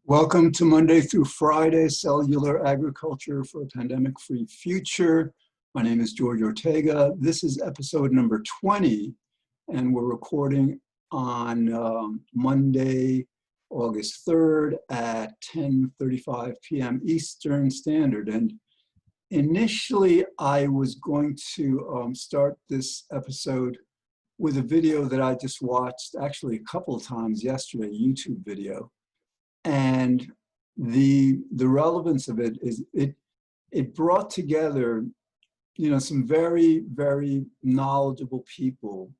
Welcome to Monday through Friday, Cellular Agriculture for a Pandemic-Free Future. My name is George Ortega. This is episode number 20, and we're recording on Monday, August 3rd at 10:35 p.m. Eastern Standard. And initially, I was going to start this episode with a video that I just watched actually a couple of times yesterday, a YouTube video. And the relevance of it is it brought together, some very knowledgeable people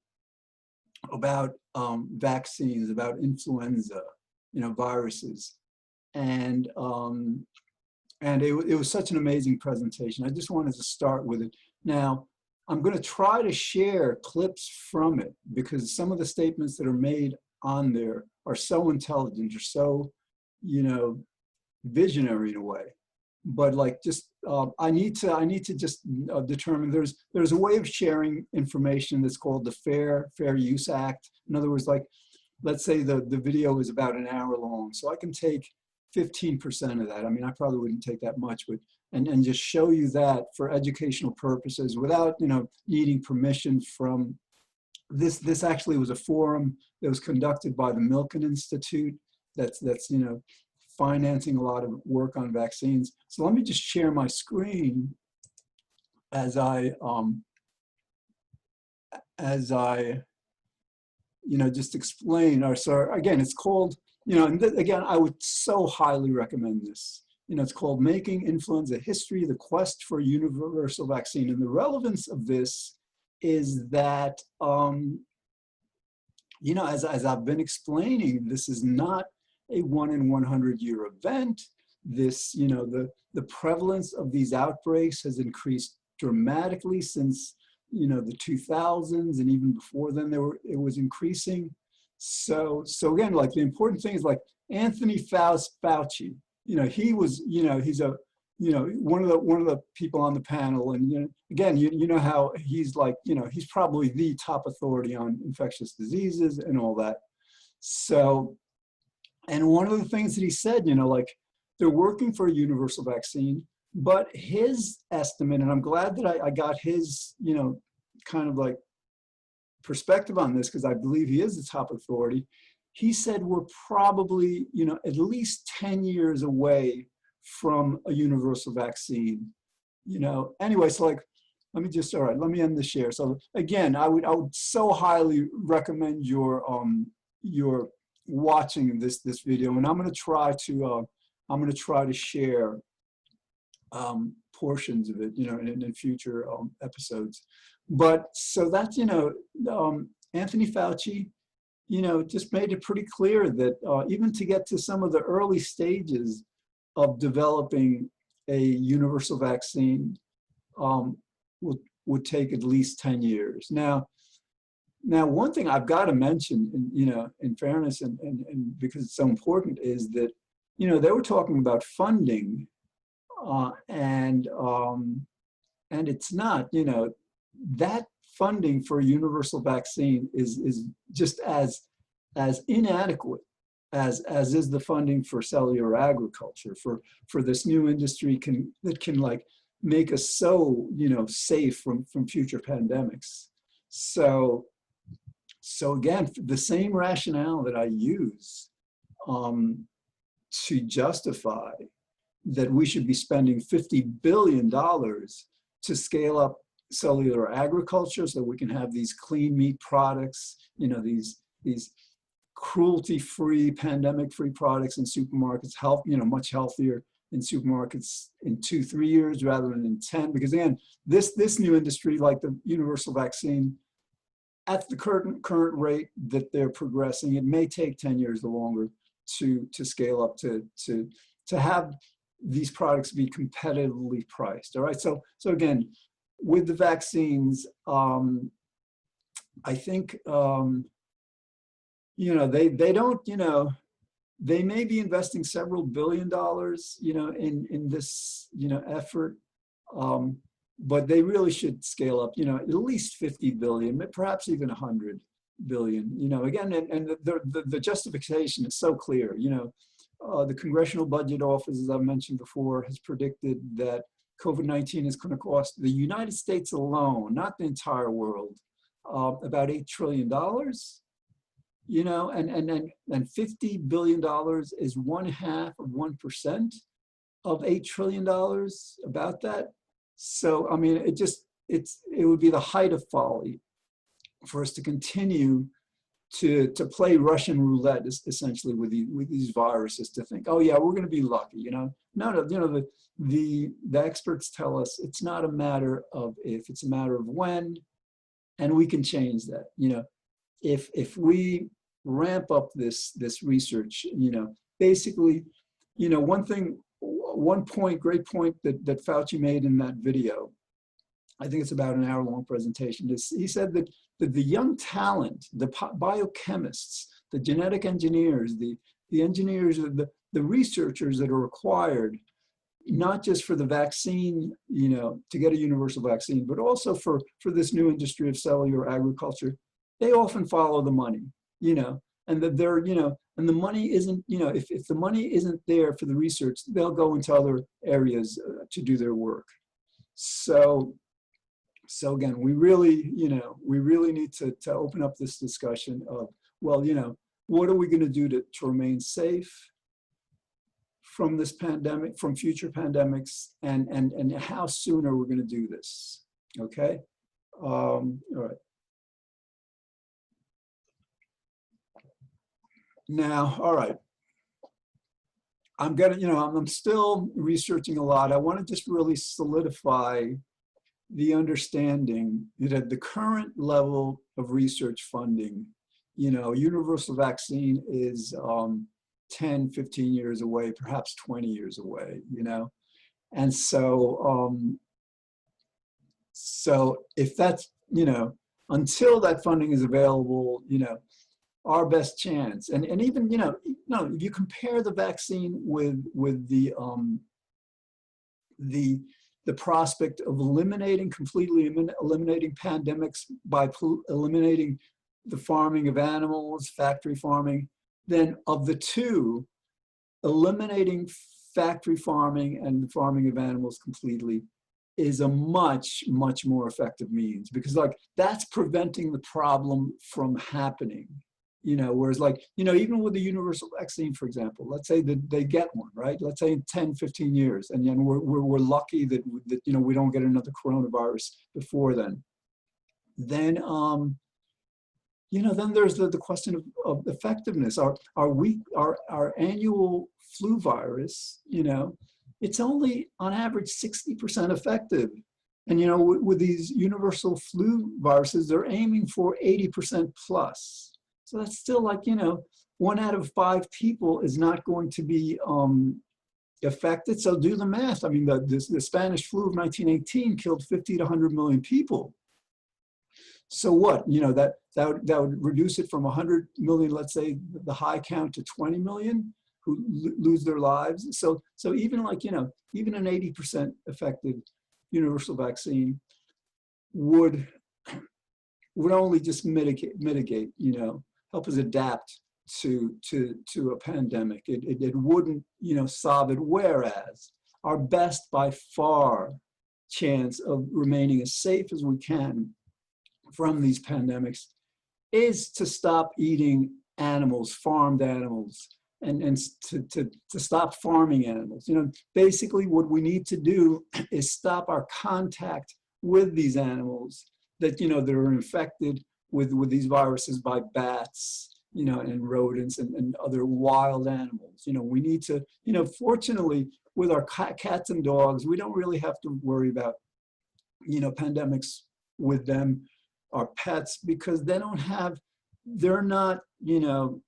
about vaccines, about influenza, viruses, and it was such an amazing presentation. I just wanted to start with it. Now, I'm going to try to share clips from it because some of the statements that are made on there are so intelligent, or so visionary in a way, but I need to just determine there's a way of sharing information that's called the Fair Use Act. In other words, let's say the video is about an hour long, so I can take 15% of that. I mean, I probably wouldn't take that much, but and just show you that for educational purposes without needing permission from this. This actually was a forum that was conducted by the Milken Institute. That's financing a lot of work on vaccines. So let me just share my screen as I just explain. Or so again, it's called and again, I would so highly recommend this. It's called Making Influenza History: The Quest for a Universal Vaccine. And the relevance of this is that as I've been explaining, this is not a 1 in 100 year event. This, the prevalence of these outbreaks has increased dramatically since, the 2000s, and even before then it was increasing. So again, the important thing is Anthony Fauci, he was, he's a, one of the people on the panel, and again, you know how he's he's probably the top authority on infectious diseases and all that. So, and one of the things that he said, they're working for a universal vaccine, but his estimate, and I'm glad that I got his, kind of perspective on this, because I believe he is the top authority. He said we're probably, at least 10 years away from a universal vaccine. Anyway, so let me end the share. So again, I would so highly recommend your watching this video, and I'm going to try to share portions of it, in future episodes. But so that's Anthony Fauci, just made it pretty clear that even to get to some of the early stages of developing a universal vaccine would take at least 10 years. Now, one thing I've got to mention, in fairness and because it's so important, is that, they were talking about funding, and it's not, that funding for a universal vaccine is just as inadequate as is the funding for cellular agriculture, for this new industry that can make us so, safe from future pandemics. So again, the same rationale that I use to justify that we should be spending $50 billion to scale up cellular agriculture so we can have these clean meat products, these cruelty-free, pandemic-free products in supermarkets, much healthier in supermarkets in 2-3 years rather than in 10. Because again, this new industry, like the universal vaccine, at the current rate that they're progressing, it may take 10 years or longer to scale up to have these products be competitively priced. All right. So again, with the vaccines, I think they don't, they may be investing several $billion in this effort. But they really should scale up, at least 50 billion, perhaps even 100 billion, again, and the justification is so clear, The Congressional Budget Office, as I mentioned before, has predicted that COVID-19 is going to cost the United States alone, not the entire world, about $8 trillion. You know, and $50 billion is 0.5% of $8 trillion, about that. So, I mean, it would be the height of folly for us to continue to play Russian roulette, essentially, with these viruses, to think, oh yeah, we're going to be lucky, you know. No, you know, the experts tell us it's not a matter of if, it's a matter of when, and we can change that. You know, if we ramp up this research, you know, basically, you know, great point that Fauci made in that video, I think it's about an hour-long presentation. He said that the young talent, the biochemists, the genetic engineers, the engineers, the researchers that are required, not just for the vaccine, you know, to get a universal vaccine, but also for this new industry of cellular agriculture, they often follow the money, you know, and that they're, you know, and the money isn't, you know, if the money isn't there for the research, they'll go into other areas to do their work. So again, we really, you know, we really need to open up this discussion of, well, you know, what are we going to do to remain safe from this pandemic, from future pandemics, and how soon are we going to do this? Okay. All right. Now, all right. I'm gonna, you know, I'm still researching a lot. I want to just really solidify the understanding that the current level of research funding, you know, universal vaccine is 10, 15 years away, perhaps 20 years away, you know? And so, so if that's, you know, until that funding is available, you know, our best chance, and even, you know, if you compare the vaccine with the prospect of completely eliminating pandemics by eliminating the farming of animals, factory farming, then of the two, eliminating factory farming and the farming of animals completely is a much, much more effective means, because like that's preventing the problem from happening. You know, whereas like, you know, even with the universal vaccine, for example, let's say that they get one, right? Let's say in 10, 15 years, and then we're lucky that, you know, we don't get another coronavirus before then. Then, you know, then there's the question of effectiveness. Our annual flu virus, you know, it's only on average 60% effective. And, you know, with these universal flu viruses, they're aiming for 80% plus. So that's still like, you know, 1 out of 5 people is not going to be affected. So do the math. I mean, the Spanish flu of 1918 killed 50 to 100 million people. So what, you know, that would reduce it from 100 million, let's say the high count, to 20 million who lose their lives. So even like, you know, even an 80% effective universal vaccine would only just mitigate, you know, help us adapt to a pandemic. It wouldn't, you know, solve it. Whereas our best by far chance of remaining as safe as we can from these pandemics is to stop eating animals, farmed animals, and to stop farming animals. You know, basically what we need to do is stop our contact with these animals that, you know, that are infected with these viruses by bats, you know, and rodents and other wild animals. You know, we need to, you know, fortunately with our cats and dogs, we don't really have to worry about, you know, pandemics with them, our pets, because they're not, you know,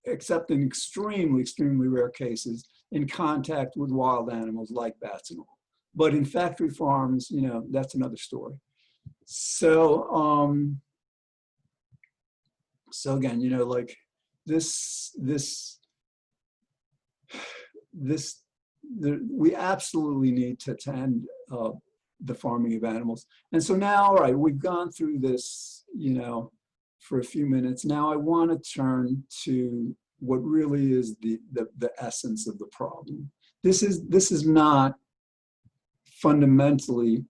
except in extremely, extremely rare cases, in contact with wild animals like bats and all. But in factory farms, you know, that's another story. So, so again, you know, like we absolutely need to end the farming of animals. And so now, all right, we've gone through this, you know, for a few minutes. Now I want to turn to what really is the essence of the problem. This is not fundamentally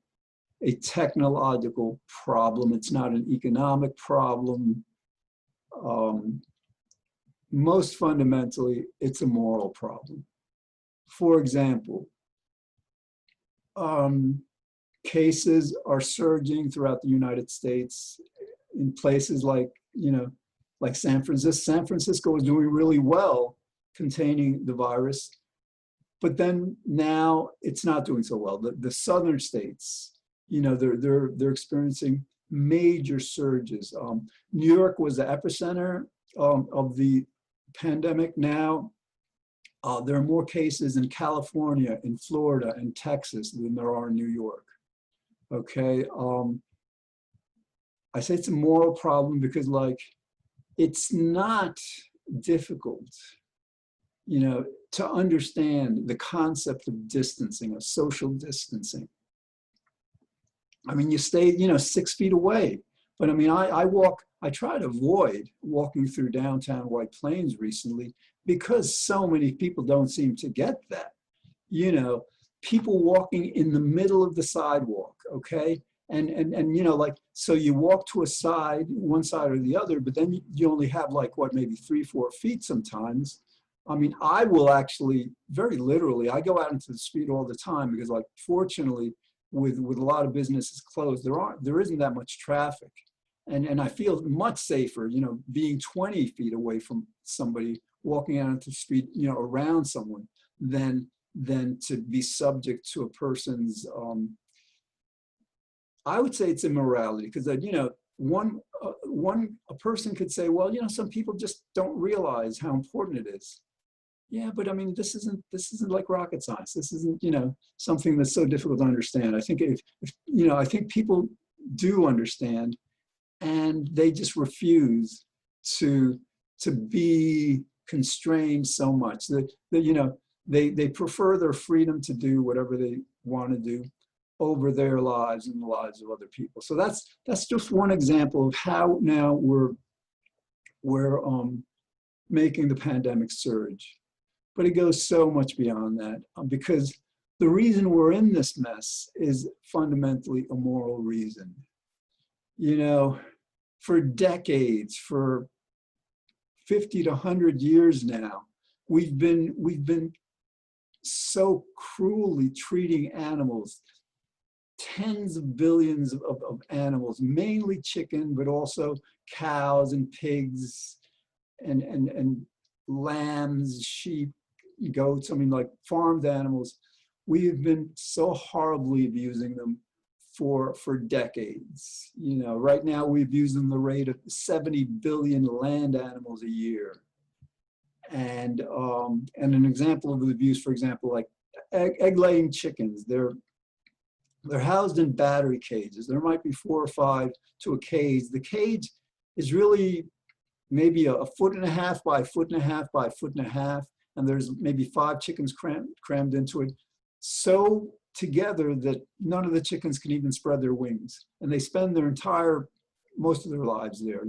a technological problem. It's not an economic problem. Most fundamentally, it's a moral problem. For example, cases are surging throughout the United States in places like, like San Francisco. San Francisco is doing really well containing the virus, but then now it's not doing so well. The southern states, they're experiencing major surges. New York was the epicenter of the pandemic. Now there are more cases in California, in Florida, and Texas than there are in New York. Okay, I say it's a moral problem because, like, it's not difficult, to understand the concept of distancing, of social distancing. I mean, you stay, 6 feet away. But I mean, I try to avoid walking through downtown White Plains recently because so many people don't seem to get that. People walking in the middle of the sidewalk, okay? And like, so you walk to a side, one side or the other, but then you only have like, what, maybe 3-4 feet sometimes. I mean, I will actually, very literally, I go out into the street all the time because, like, fortunately, with a lot of businesses closed, there isn't that much traffic. And I feel much safer, being 20 feet away from somebody, walking out into the street, around someone, than to be subject to a person's, I would say it's immorality, because, a person could say, well, some people just don't realize how important it is. Yeah, but I mean, this isn't like rocket science. This isn't, something that's so difficult to understand. I think I think people do understand, and they just refuse to be constrained so much that they prefer their freedom to do whatever they want to do over their lives and the lives of other people. So that's just one example of how now we're making the pandemic surge. But it goes so much beyond that, because the reason we're in this mess is fundamentally a moral reason. For decades, for 50 to 100 years now, we've been so cruelly treating animals, tens of billions of animals, mainly chicken, but also cows and pigs and lambs, sheep, goats, I mean, like farmed animals. We have been so horribly abusing them for decades. Right now we abuse them the rate of 70 billion land animals a year. And an example of the abuse, for example, like egg-laying chickens, they're housed in battery cages. There might be 4 or 5 to a cage. The cage is really maybe a 1.5 by 1.5 by 1.5, and there's maybe 5 chickens crammed into it, so together that none of the chickens can even spread their wings, and they spend most of their lives there.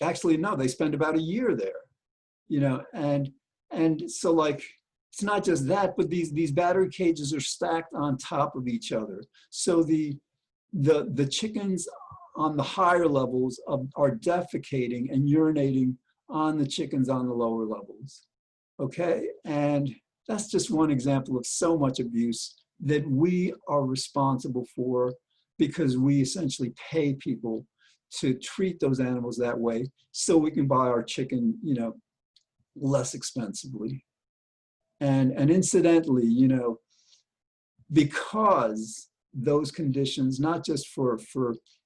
Actually, no, they spend about a year there. And so, like, it's not just that, but these battery cages are stacked on top of each other. So the chickens on the higher levels are defecating and urinating on the chickens on the lower levels. Okay, and that's just one example of so much abuse that we are responsible for, because we essentially pay people to treat those animals that way so we can buy our chicken, less expensively. And incidentally, because those conditions, not just for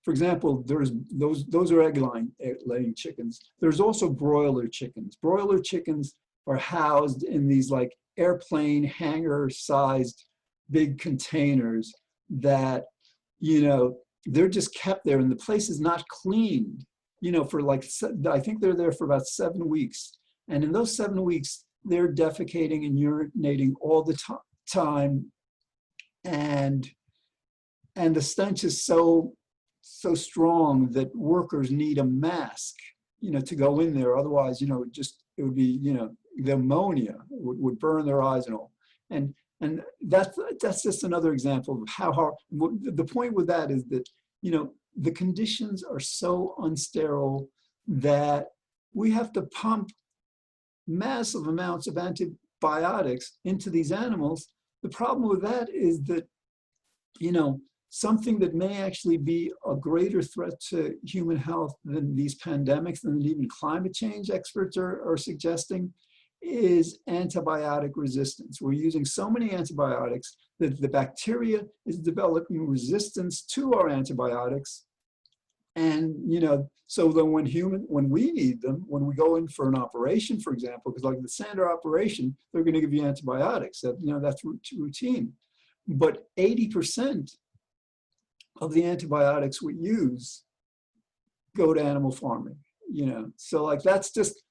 example, those are egg-laying chickens. There's also broiler chickens. Broiler chickens are housed in these like airplane hangar-sized big containers that, they're just kept there, and the place is not cleaned, for like, I think they're there for about 7 weeks. And in those 7 weeks, they're defecating and urinating all the time. And the stench is so strong that workers need a mask, to go in there. Otherwise, it would be, the ammonia would burn their eyes and all. And that's just another example of how hard. The point with that is that, the conditions are so unsterile that we have to pump massive amounts of antibiotics into these animals. The problem with that is that, something that may actually be a greater threat to human health than these pandemics, than even climate change experts are suggesting, is antibiotic resistance. We're using so many antibiotics that the bacteria is developing resistance to our antibiotics. And, so then when we need them, when we go in for an operation, for example, because like the standard operation, they're going to give you antibiotics. That's routine. But 80% of the antibiotics we use go to animal farming. So like that's just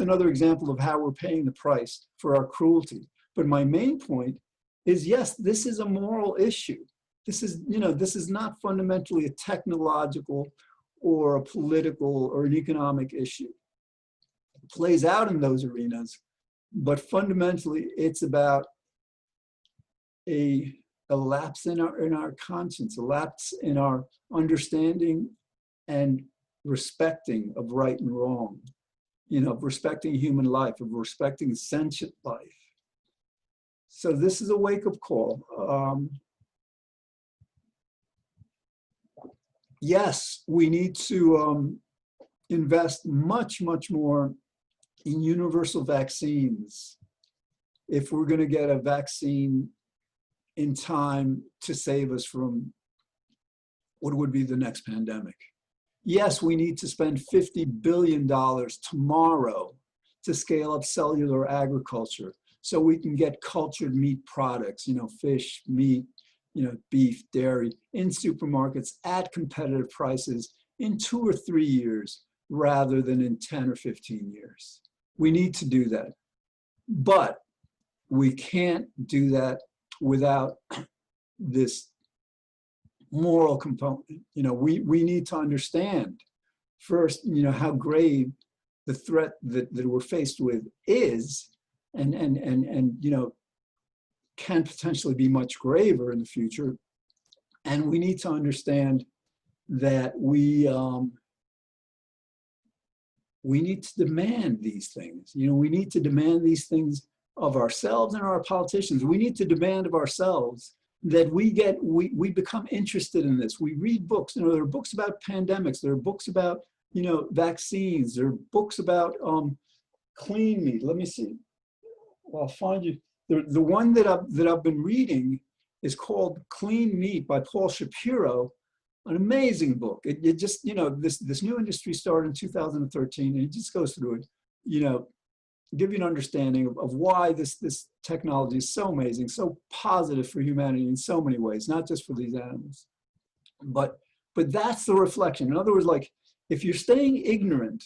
another example of how we're paying the price for our cruelty. But my main point is, yes, this is a moral issue. This is not fundamentally a technological or a political or an economic issue. It plays out in those arenas, but fundamentally it's about a lapse in our conscience, a lapse in our understanding and respecting of right and wrong, of respecting human life, of respecting sentient life. So this is a wake-up call. Yes, we need to invest much, much more in universal vaccines if we're going to get a vaccine in time to save us from what would be the next pandemic. Yes, we need to spend $50 billion tomorrow to scale up cellular agriculture so we can get cultured meat products, fish, meat, beef, dairy in supermarkets at competitive prices in 2 or 3 years rather than in 10 or 15 years. We need to do that. But we can't do that without this moral component. We need to understand first, how grave the threat that we're faced with is, and can potentially be much graver in the future. And we need to understand that we need to demand these things. We need to demand these things of ourselves and our politicians. We need to demand of ourselves that we become interested in this. We read books. There are books about pandemics. There are books about, vaccines. There are books about clean meat. Let me see. Well, I'll find you. The one that I've been reading is called Clean Meat by Paul Shapiro, an amazing book. It just, this new industry started in 2013, and it just goes through it, give you an understanding of why this technology is so amazing, so positive for humanity in so many ways, not just for these animals. But that's the reflection. In other words, like, if you're staying ignorant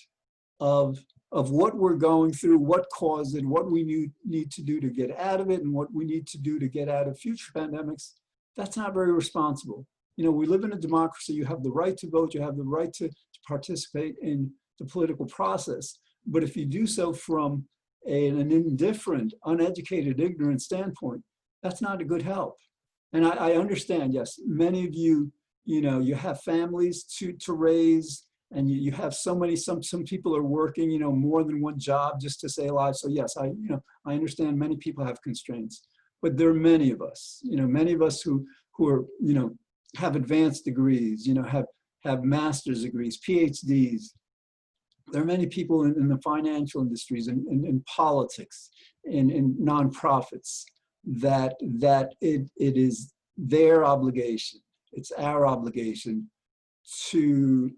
of what we're going through, what caused it, what we need to do to get out of it, and what we need to do to get out of future pandemics, that's not very responsible. We live in a democracy. You have the right to vote. You have the right to participate in the political process. But if you do so from an indifferent, uneducated, ignorant standpoint, that's not a good help. And I understand, yes, many of you, you have families to raise, and you have some people are working, more than one job just to stay alive. So yes, I understand many people have constraints, but there are many of us, who are, have advanced degrees, have master's degrees, PhDs. There are many people in the financial industries, in politics, in nonprofits, that it is their obligation, it's our obligation to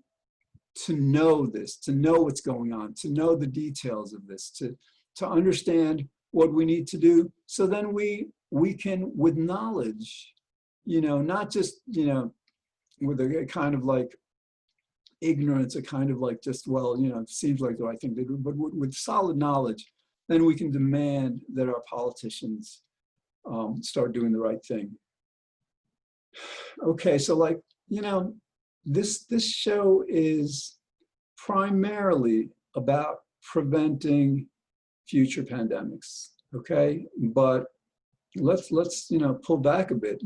know this, to know what's going on, to know the details of this, to understand what we need to do, so then we can, with knowledge, not just, with a kind of like ignorance, a kind of like just, well, it seems like the right thing to do, but with solid knowledge, then we can demand that our politicians start doing the right thing. Okay, so like, this show is primarily about preventing future pandemics, okay? But let's pull back a bit.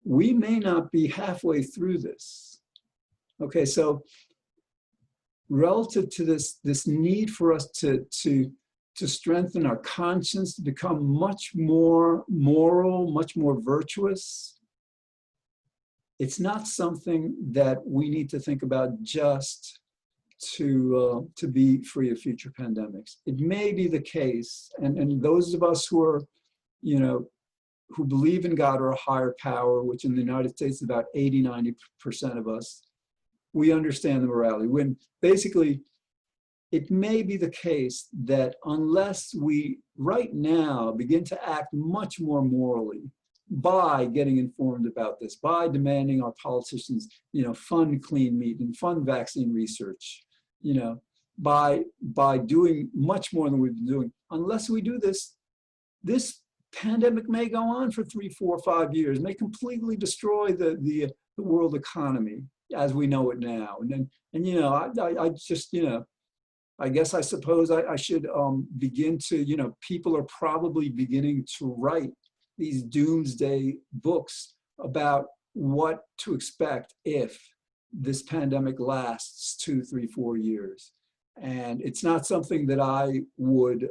We may not be halfway through this. Okay, so relative to this need for us to strengthen our conscience, to become much more moral, much more virtuous, it's not something that we need to think about just to be free of future pandemics. It may be the case, and those of us who are, who believe in God or a higher power, which in the United States is about 80–90% of us, we understand the morality. When basically, it may be the case that unless we right now begin to act much more morally by getting informed about this, by demanding our politicians, fund clean meat and fund vaccine research, by doing much more than we've been doing, unless we do this, this pandemic may go on for 3, 4, 5 years, may completely destroy the world economy as we know it now. I just, I guess I suppose I should begin to, people are probably beginning to write these doomsday books about what to expect if this pandemic lasts 2, 3, 4 years. And it's not something that I would,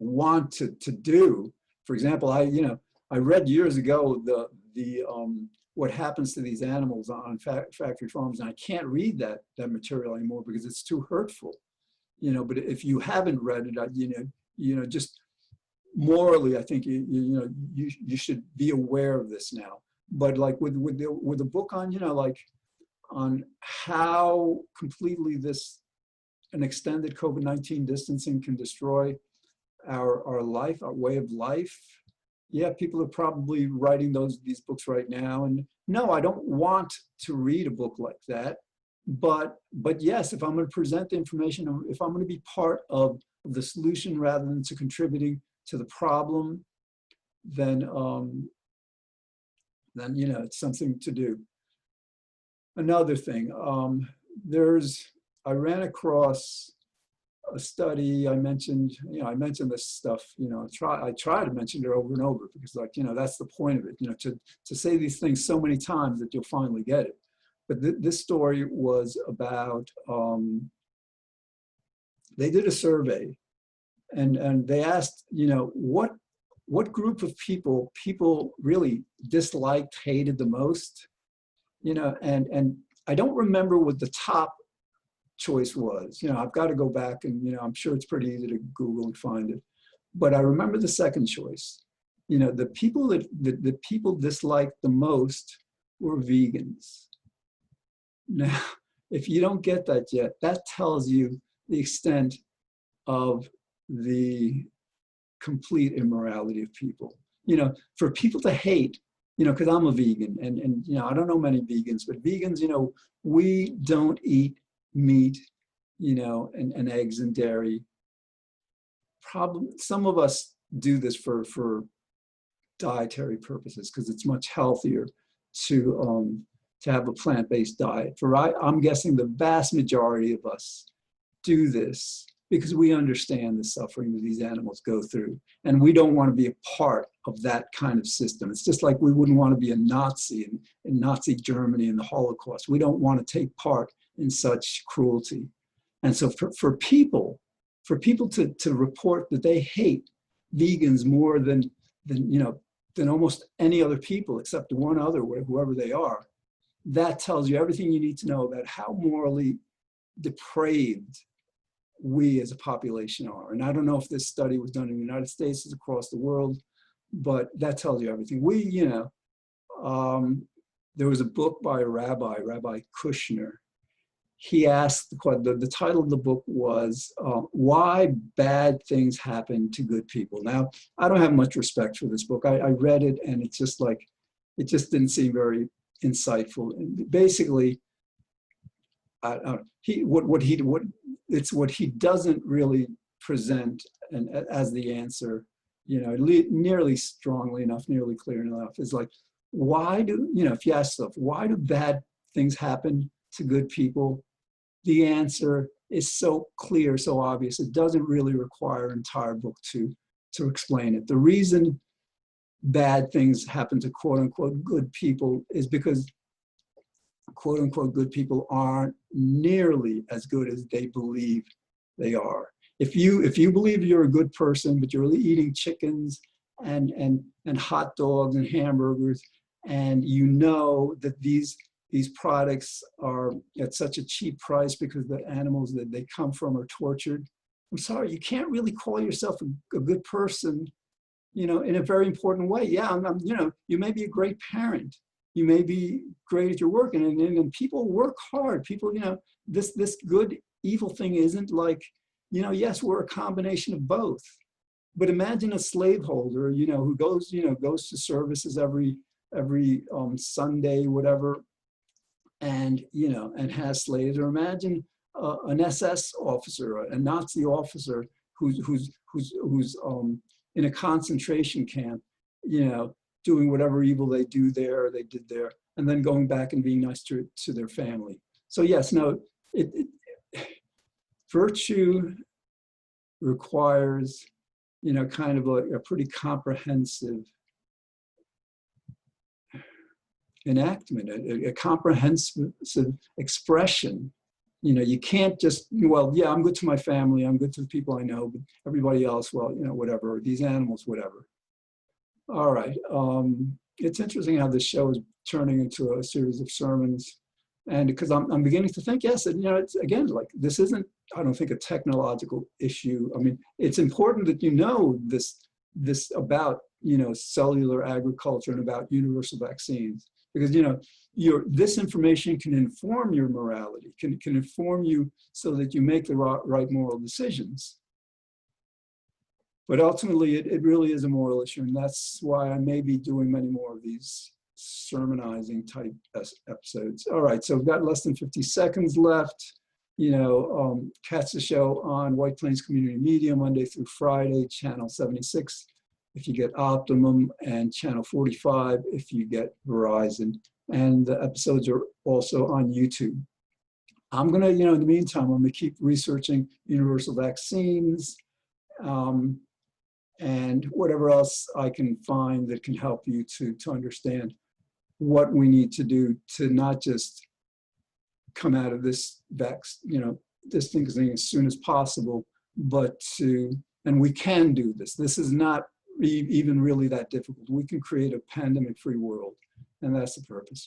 want to do. For example, I read years ago what happens to these animals on factory farms, and I can't read that material anymore because it's too hurtful. But if you haven't read it, just morally, I think you should be aware of this now. But like with the book on on how completely an extended COVID-19 distancing can destroy our life, our way of life. Yeah, people are probably writing these books right now. And no, I don't want to read a book like that. But yes, if I'm going to present the information, if I'm going to be part of the solution rather than to contributing to the problem, then it's something to do. Another thing, I ran across a study. I mentioned this stuff, I try to mention it over and over because that's the point of it, to say these things so many times that you'll finally get it. But this story was about, they did a survey and they asked, what group of people really disliked, hated the most, and I don't remember what the top choice was. I've got to go back and, I'm sure it's pretty easy to Google and find it. But I remember the second choice. The people that people disliked the most were vegans. Now, if you don't get that yet, that tells you the extent of the complete immorality of people. For people to hate, because I'm a vegan and I don't know many vegans, but vegans, we don't eat meat, and eggs and dairy. Some of us do this for dietary purposes because it's much healthier to have a plant-based diet. I'm guessing the vast majority of us do this because we understand the suffering that these animals go through, and we don't want to be a part of that kind of system. It's just like we wouldn't want to be a Nazi in Nazi Germany in the Holocaust. We don't want to take part in such cruelty. And so for people to report that they hate vegans more than almost any other people except one other, whoever they are, that tells you everything you need to know about how morally depraved we as a population are. And I don't know if this study was done in the United States or across the world, but that tells you everything. There was a book by a Rabbi Kushner. He asked, the title of the book was, Why Bad Things Happen to Good People. Now, I don't have much respect for this book. I read it and it's just like, it just didn't seem very insightful. And basically, what he doesn't really present as the answer, nearly strongly enough, nearly clear enough, is like, why do, if you ask yourself, why do bad things happen to good people? The answer is so clear, so obvious. It doesn't really require an entire book to explain it. The reason bad things happen to quote unquote good people is because quote unquote good people aren't nearly as good as they believe they are. If you believe you're a good person, but you're really eating chickens and hot dogs and hamburgers, and you know that these products are at such a cheap price because the animals that they come from are tortured, I'm sorry, you can't really call yourself a good person, you know, in a very important way. Yeah, you know, you may be a great parent. You may be great at your work, and people work hard. People, you know, this good evil thing isn't like, you know, yes, we're a combination of both. But imagine a slaveholder, you know, who goes to services every Sunday, whatever, and you know, and has slaves. Or imagine an SS officer, a Nazi officer who's in a concentration camp, you know, doing whatever evil they did there, and then going back and being nice to their family. So yes, no, virtue requires, you know, kind of a pretty comprehensive enactment, a comprehensive expression. You know, you can't just, well, yeah, I'm good to my family, I'm good to the people I know, but everybody else, well, you know, whatever, these animals, whatever. All right. It's interesting how this show is turning into a series of sermons. And because I'm beginning to think, yes, and, you know, it's again, like, this isn't, I don't think, a technological issue. I mean, it's important that you know this about, you know, cellular agriculture and about universal vaccines, because, you know, this information can inform your morality, can inform you so that you make the right moral decisions. But ultimately, it really is a moral issue, and that's why I may be doing many more of these sermonizing type episodes. All right, so we've got less than 50 seconds left. You know, catch the show on White Plains Community Media Monday through Friday, channel 76 if you get Optimum, and channel 45 if you get Verizon. And the episodes are also on YouTube. I'm gonna, you know, in the meantime, I'm gonna keep researching universal vaccines, and whatever else I can find that can help you to understand what we need to do to not just come out of this this thing as soon as possible, but and we can do this. This is not even really that difficult. We can create a pandemic-free world, and that's the purpose.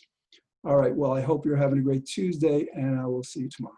All right, well, I hope you're having a great Tuesday, and I will see you tomorrow.